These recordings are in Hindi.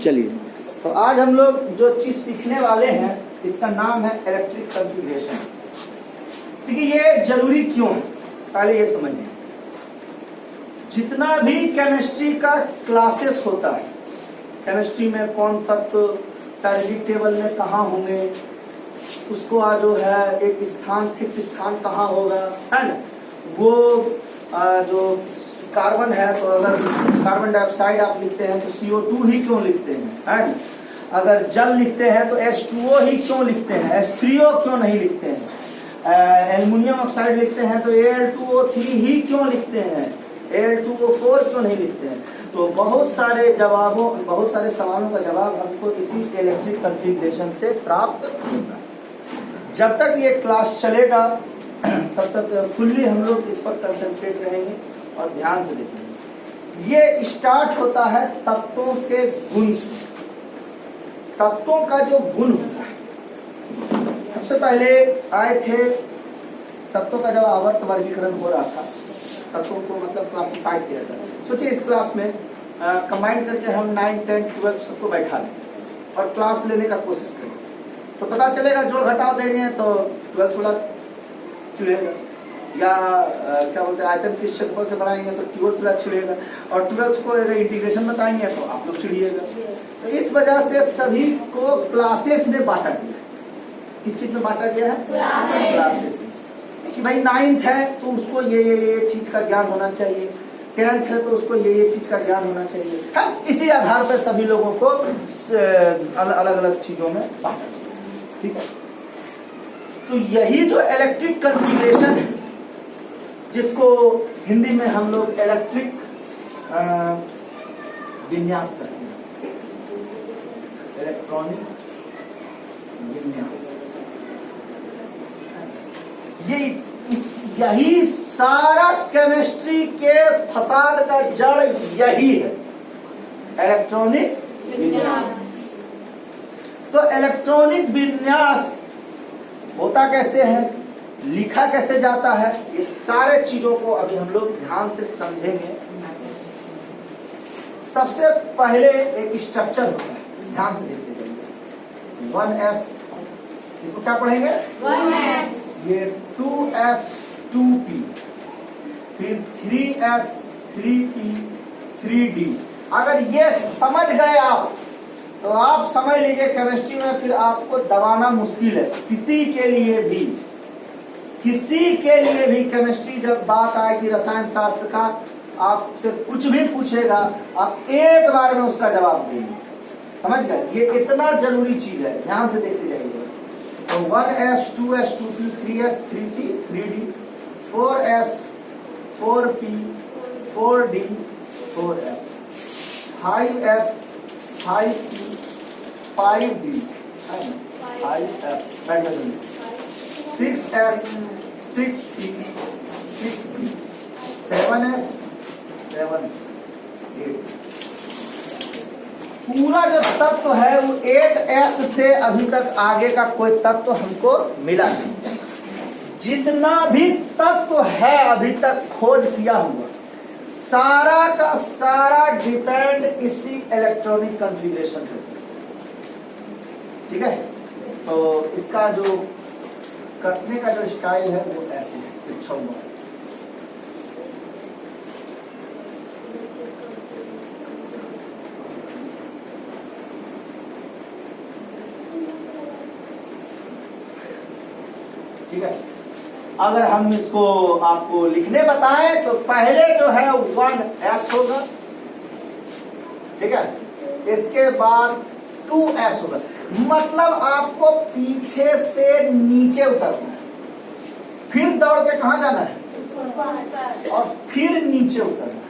चलिए, तो आज हम लोग जो चीज सीखने वाले हैं इसका नाम है इलेक्ट्रिक कॉन्फ़िगरेशन। देखिए ये जरूरी क्यों है, पहले ये समझिए। जितना भी केमिस्ट्री का क्लासेस होता है, केमिस्ट्री में कौन तत्व पीरियोडिक टेबल में कहाँ होंगे, उसको आज जो है एक स्थान फिक्स स्थान कहाँ होगा, है ना। वो जो कार्बन है, तो अगर कार्बन डाइऑक्साइड आप लिखते हैं तो CO2 ही क्यों लिखते हैं, है ना। अगर जल लिखते हैं तो H2O ही क्यों लिखते हैं, H3O क्यों नहीं लिखते हैं। एल्युमिनियम ऑक्साइड लिखते हैं तो Al2O3 ही क्यों लिखते हैं, Al2O4 क्यों नहीं लिखते हैं। तो बहुत सारे सवालों का जवाब हमको इसी इलेक्ट्रिक कॉन्फ़िगरेशन से प्राप्त होता है। जब तक ये क्लास चलेगा तब तक फुल्ली हम लोग इस पर कंसंट्रेट रहेंगे और ध्यान से देखेंगे। ये स्टार्ट होता है तत्वों के गुण से। तत्वों का जो गुण होता है, सबसे पहले आए थे तत्वों का जब आवर्त वर्गीकरण हो रहा था, तत्वों को मतलब क्लासिफाई किया था। सोचिए इस क्लास में कंबाइन करके हम 9, 10, 12 सबको बैठा दें और क्लास लेने का कोशिश करें, तो पता चलेगा जोड़ घटाव देंगे तो 12 प्लस छिड़ेगा, या क्या बोलते हैं आयतन के क्षेत्रफल से बढ़ाएंगे तो 12 प्लस छिड़ेगा, और 12 को अगर इंटीग्रेशन बताएंगे तो आप लोग छिड़िएगा। तो इस वजह से सभी को क्लासेस में बांटा गया। किस चीज में बांटा गया है, क्लासेस में। कि भाई 9th है तो उसको ये चीज का ज्ञान होना चाहिए, 10th है तो उसको ये चीज का ज्ञान होना चाहिए, है। इसी आधार पर सभी लोगों को अलग अलग चीजों में बांटा गया, ठीक है। तो यही जो इलेक्ट्रिक कॉन्फ़िगरेशन है, जिसको हिंदी में हम लोग इलेक्ट्रिक विन्यास करते हैं, इलेक्ट्रॉनिक विन्यास, यही सारा केमिस्ट्री के फसाद का जड़ यही है, इलेक्ट्रॉनिक विन्यास। तो इलेक्ट्रॉनिक विन्यास होता कैसे है, लिखा कैसे जाता है, ये सारे चीजों को अभी हम लोग ध्यान से समझेंगे। सबसे पहले एक स्ट्रक्चर होता है, ध्यान से देखते जाइए। 1s, इसको क्या पढ़ेंगे, 1s। ये 2s 2p, फिर 3s 3p 3d। अगर ये समझ गए आप तो आप समझ लीजिए केमिस्ट्री में फिर आपको दबाना मुश्किल है। किसी के लिए भी केमिस्ट्री जब बात आएगी रसायन शास्त्र का, आपसे कुछ भी पूछेगा आप एक बार में उसका जवाब देंगे, समझ गए। ये इतना जरूरी चीज है, ध्यान से देखते जाइए। तो 1s 2s 2p 3s 3p 3d 4s 4p 4d 4f 5s 5p 5d 5f 6s 6p 6d 7s 7 8। पूरा जो तत्व है वो 8s से अभी तक आगे का कोई तत्व हमको मिला नहीं। जितना भी तत्व है अभी तक खोज किया हुआ, सारा का सारा डिपेंड इसी इलेक्ट्रॉनिक कॉन्फ़िगरेशन पे, ठीक है। तो इसका जो कटने का जो स्टाइल है वो ऐसे है, तिरछा हुआ। ठीक है। अगर हम इसको आपको लिखने बताएं तो पहले जो है 1s होगा, ठीक है। इसके बाद 2s होगा, मतलब आपको पीछे से नीचे उतरना है, फिर दौड़ के कहां जाना है और फिर नीचे उतरना है।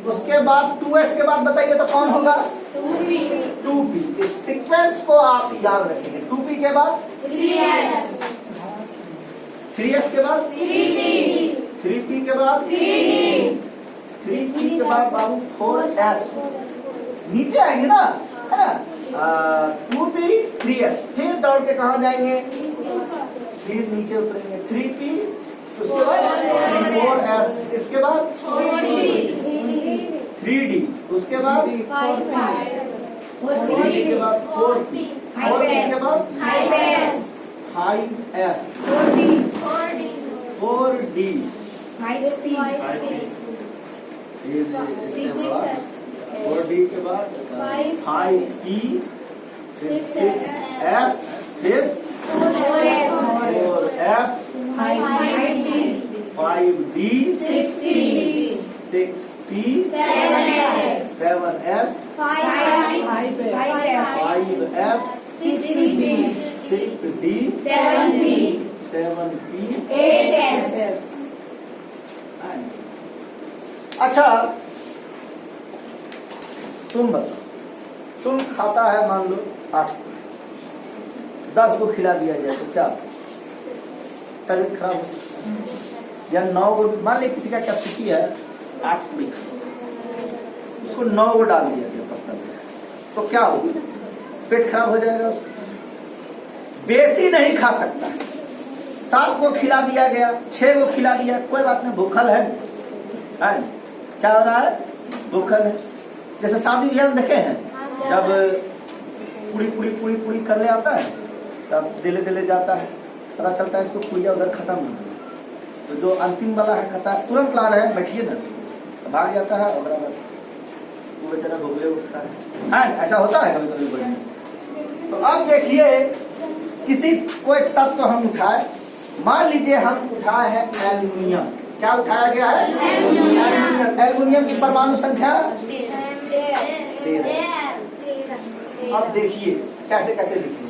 उसके बाद 2s के बाद बताइए तो कौन होगा, 2p। इस सीक्वेंस को आप याद रखेंगे। 2p के बाद 3s, 3s के बाद 3p के बाद 3p के बाद बाबू 4s नीचे आएंगे ना, है ना। 2p 3s, फिर दौड़ के कहाँ जाएंगे, फिर नीचे उतरेंगे 3p, उसके बाद 4s, इसके बाद 3d, उसके बाद 3 के बाद 4P, 4P के बाद 5S, 4D, 4D के बाद 5P, फिर 6S, फिर 4F, 5D, 6P, 7S, 5F, 6D, 7P, 8S। अच्छा, तुम बताओ, तुम खाता है मान लो 8, 10 को खिला दिया जाए तो क्या तबीयत खराब हो सकता है? या 9 को, मान ली किसी का कैपेसिटी है 8 पूरी, उसको 9 को डाल दिया गया पत्ता तो क्या होगा? पेट खराब हो जाएगा उसका। बेसी नहीं खा सकता, 7 को खिला दिया गया, 6 को खिला दिया, कोई बात नहीं, भूखल है। क्या हो रहा है? भूखल है। जैसे शादी ब्याह में देखे हैं, जब पूरी कर ले आता है, तब दिले जाता है, पता चलता है इसको पूजा उधर खत्म हो गया, तो जो अंतिम वाला है खाता है, तुरंत ला रहे हैं, बैठिए ना, भाग जाता है और वो बेचारा भोगले उठता है। ऐसा होता है कभी कभी। तो अब देखिए, किसी कोई तत्व हम उठाए, मान लीजिए हम उठाए हैं एल्युमिनियम। क्या उठाया गया है? एल्युमिनियम। एल्युमिनियम की परमाणु संख्या 13। अब देखिए कैसे कैसे लिखेंगे।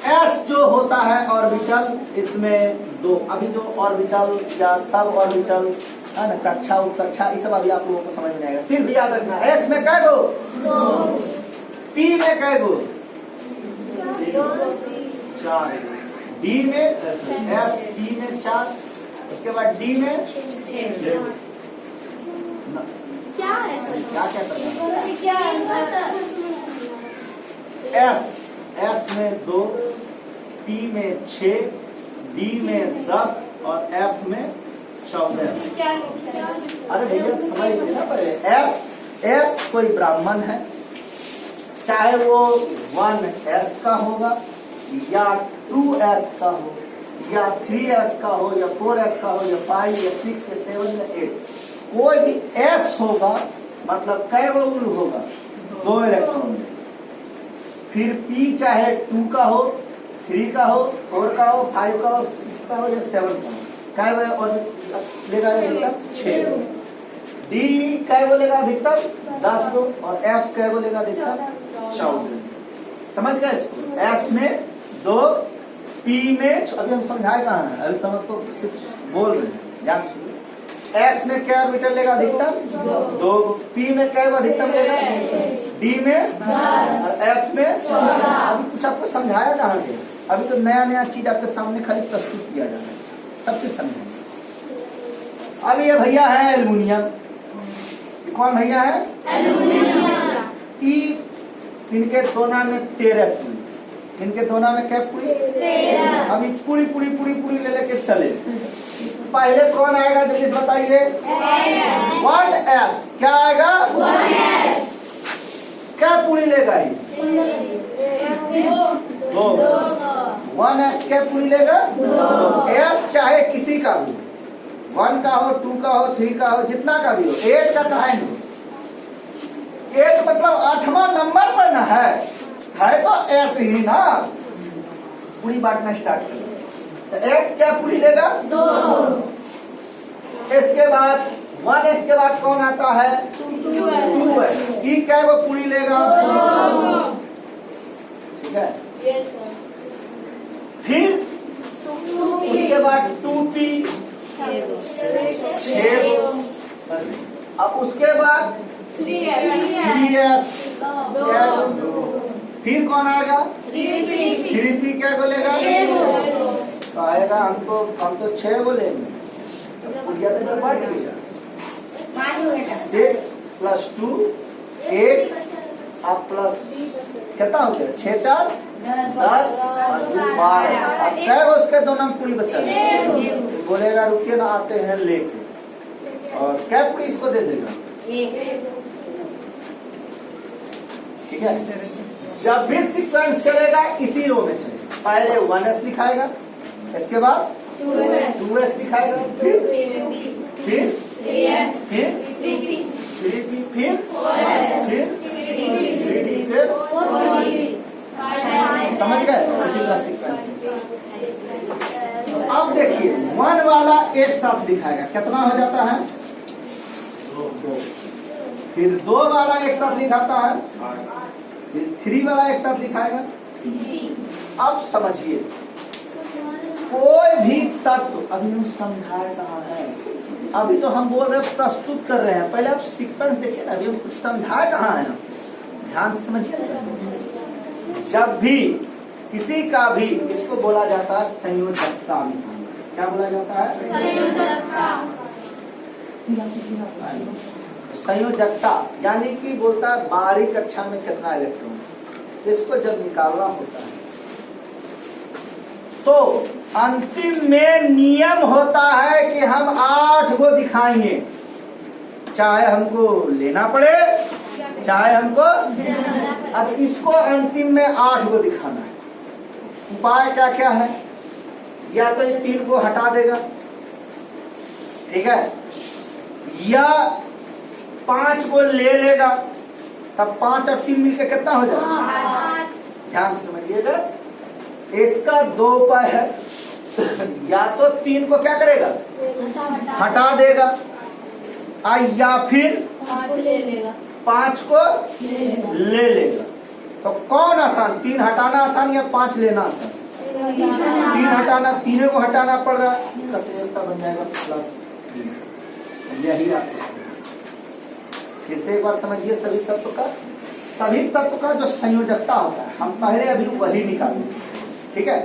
S जो होता है ऑर्बिटल, इसमें 2, अभी जो ऑर्बिटल या सब ऑर्बिटल है ना, कक्षा उपकक्षा, ये सब अभी आप लोगों को समझ में आएगा। सिर्फ याद रखना, S में कै गो? 2। P में कै गो? 4। D में S, P में 4, उसके बाद D में 6। क्या है? क्या S में 2, P में 6, D में 10 और F में 14। अरे भैया समझ लेना पड़े। S कोई ब्राह्मण है, चाहे वो 1S का होगा या 2S का हो या 3S का हो या 4S का हो या 5 या 6 या 7 या 8, कोई भी S होगा मतलब कै गो उल होगा? 2 इलेक्ट्रॉन। फिर P चाहे 2 का हो, 3 का हो, 4 का हो, 5 का हो, 6 का हो या 7 का हो, कै गो और लेगा अधिकतम? 6 गो। D कै गो लेगा अधिकतम? 10 गो। और F कै गो लेगा अधिकतम? 14। समझ गए इसको? S में 2, P में, अभी हम समझाए कहाँ है, अभी तो आपको सिर्फ बोल रहे हैं, ध्यान सुनिए। S में क्या ऑर्बिटल लेगा अधिकतम? 2। P में क्या अधिकतम लेगा? D में और F में। अभी कुछ आपको समझाया कहाँ गया? अभी तो नया चीज आपके सामने खाली प्रस्तुत किया जा रहा है, सब चीज समझाएंगे। अब ये भैया है एल्युमिनियम। कौन भैया है? एल्युमिनियम। इनके दोना में 13 पूरी, इनके दोना में क्या पूरी? 13। अभी पूरी ले लेके चले। पहले कौन आएगा जल्दी से बताइए? 1S। क्या आएगा? 1S। क्या पूरी लेगा ये? 2। 1S क्या पूरी लेगा? 2। S चाहे किसी का भी, 1 का हो, 2 का हो, 3 का हो, जितना का भी हो, 8 का कहा है? 8 मतलब 8वां नंबर पर ना है तो S ही ना। पूरी बांटना स्टार्ट करो। तो S क्या पूरी लेगा? 2। इसके बाद 1S के बाद कौन आता है? 2S। E क्या वो पूरी लेगा? 2। ठीक है। फिर उसके बाद 2P 6। अब उसके बाद 3S। फिर कौन आएगा? 3P क्या को लेगा? तो आएगा हम तो 6 को लेंगे। बढ़ गया 6 + 2 8 अब प्लस कितना हो गया? 6 4 10 और 12। अब क्या है उसके दोनों में पूरी बचा है? बोलेगा रुकिए ना, आते हैं लेके, और क्या पूरी इसको दे देगा? ठीक है। जब भी सीक्वेंस चलेगा इसी रो में चलेगा। पहले 1s लिखाएगा, इसके बाद 2s लिखाएगा, फिर 3s, फिर 3p, फिर 3d, फिर समझ गए? इसी तरह सीक्वेंस। अब देखिए 1 वाला एक साथ लिखाएगा, कितना हो जाता है? 2। फिर 2 वाला एक साथ लिखाता है, फिर 3 वाला एक साथ लिखाएगा। अब समझिए, कोई भी तत्व अभी हम समझाए कहाँ है? अभी तो हम बोल रहे हैं, प्रस्तुत कर रहे हैं। पहले आप सीक्वेंस देखिए ना, अभी हम कुछ समझाए कहाँ है? ध्यान से समझिए। जब भी किसी का भी, इसको बोला जाता है संयोजकता। क्या बोला जाता है? संयोजकता, यानी कि बोलता है बारीक कक्षा में कितना इलेक्ट्रॉन, इसको जब निकालना होता है तो अंतिम में नियम होता है कि हम 8 को दिखाएंगे, चाहे हमको लेना पड़े चाहे हमको। अब इसको अंतिम में 8 को दिखाना है। उपाय क्या क्या है? या तो ये 3 को हटा देगा, ठीक है, या 5 को ले लेगा, तब 5 और 3 मिलकर कितना हो जाएगा? ध्यान से समझिएगा, इसका 2 उपाय है। या तो 3 को क्या करेगा? हटा देगा, या फिर 5 को ले लेगा। तो कौन आसान? 3 हटाना आसान या 5 लेना आसान? 3 हटाना, 3 को हटाना पड़ रहा है, इसका संयोजकता बन जाएगा +3। यही आप फिर से एक बार समझिए, सभी तत्व का जो संयोजकता होता है, हम पहले अभी वही निकालेंगे, ठीक है।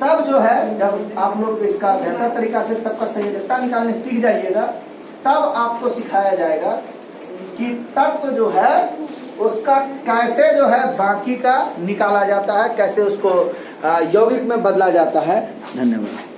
तब जो है, जब आप लोग इसका बेहतर तरीका से सबका संयोजकता निकालने सीख जाइएगा, तब आपको सिखाया जाएगा कि तत्व जो है उसका कैसे जो है बाकी का निकाला जाता है, कैसे उसको यौगिक में बदला जाता है। धन्यवाद।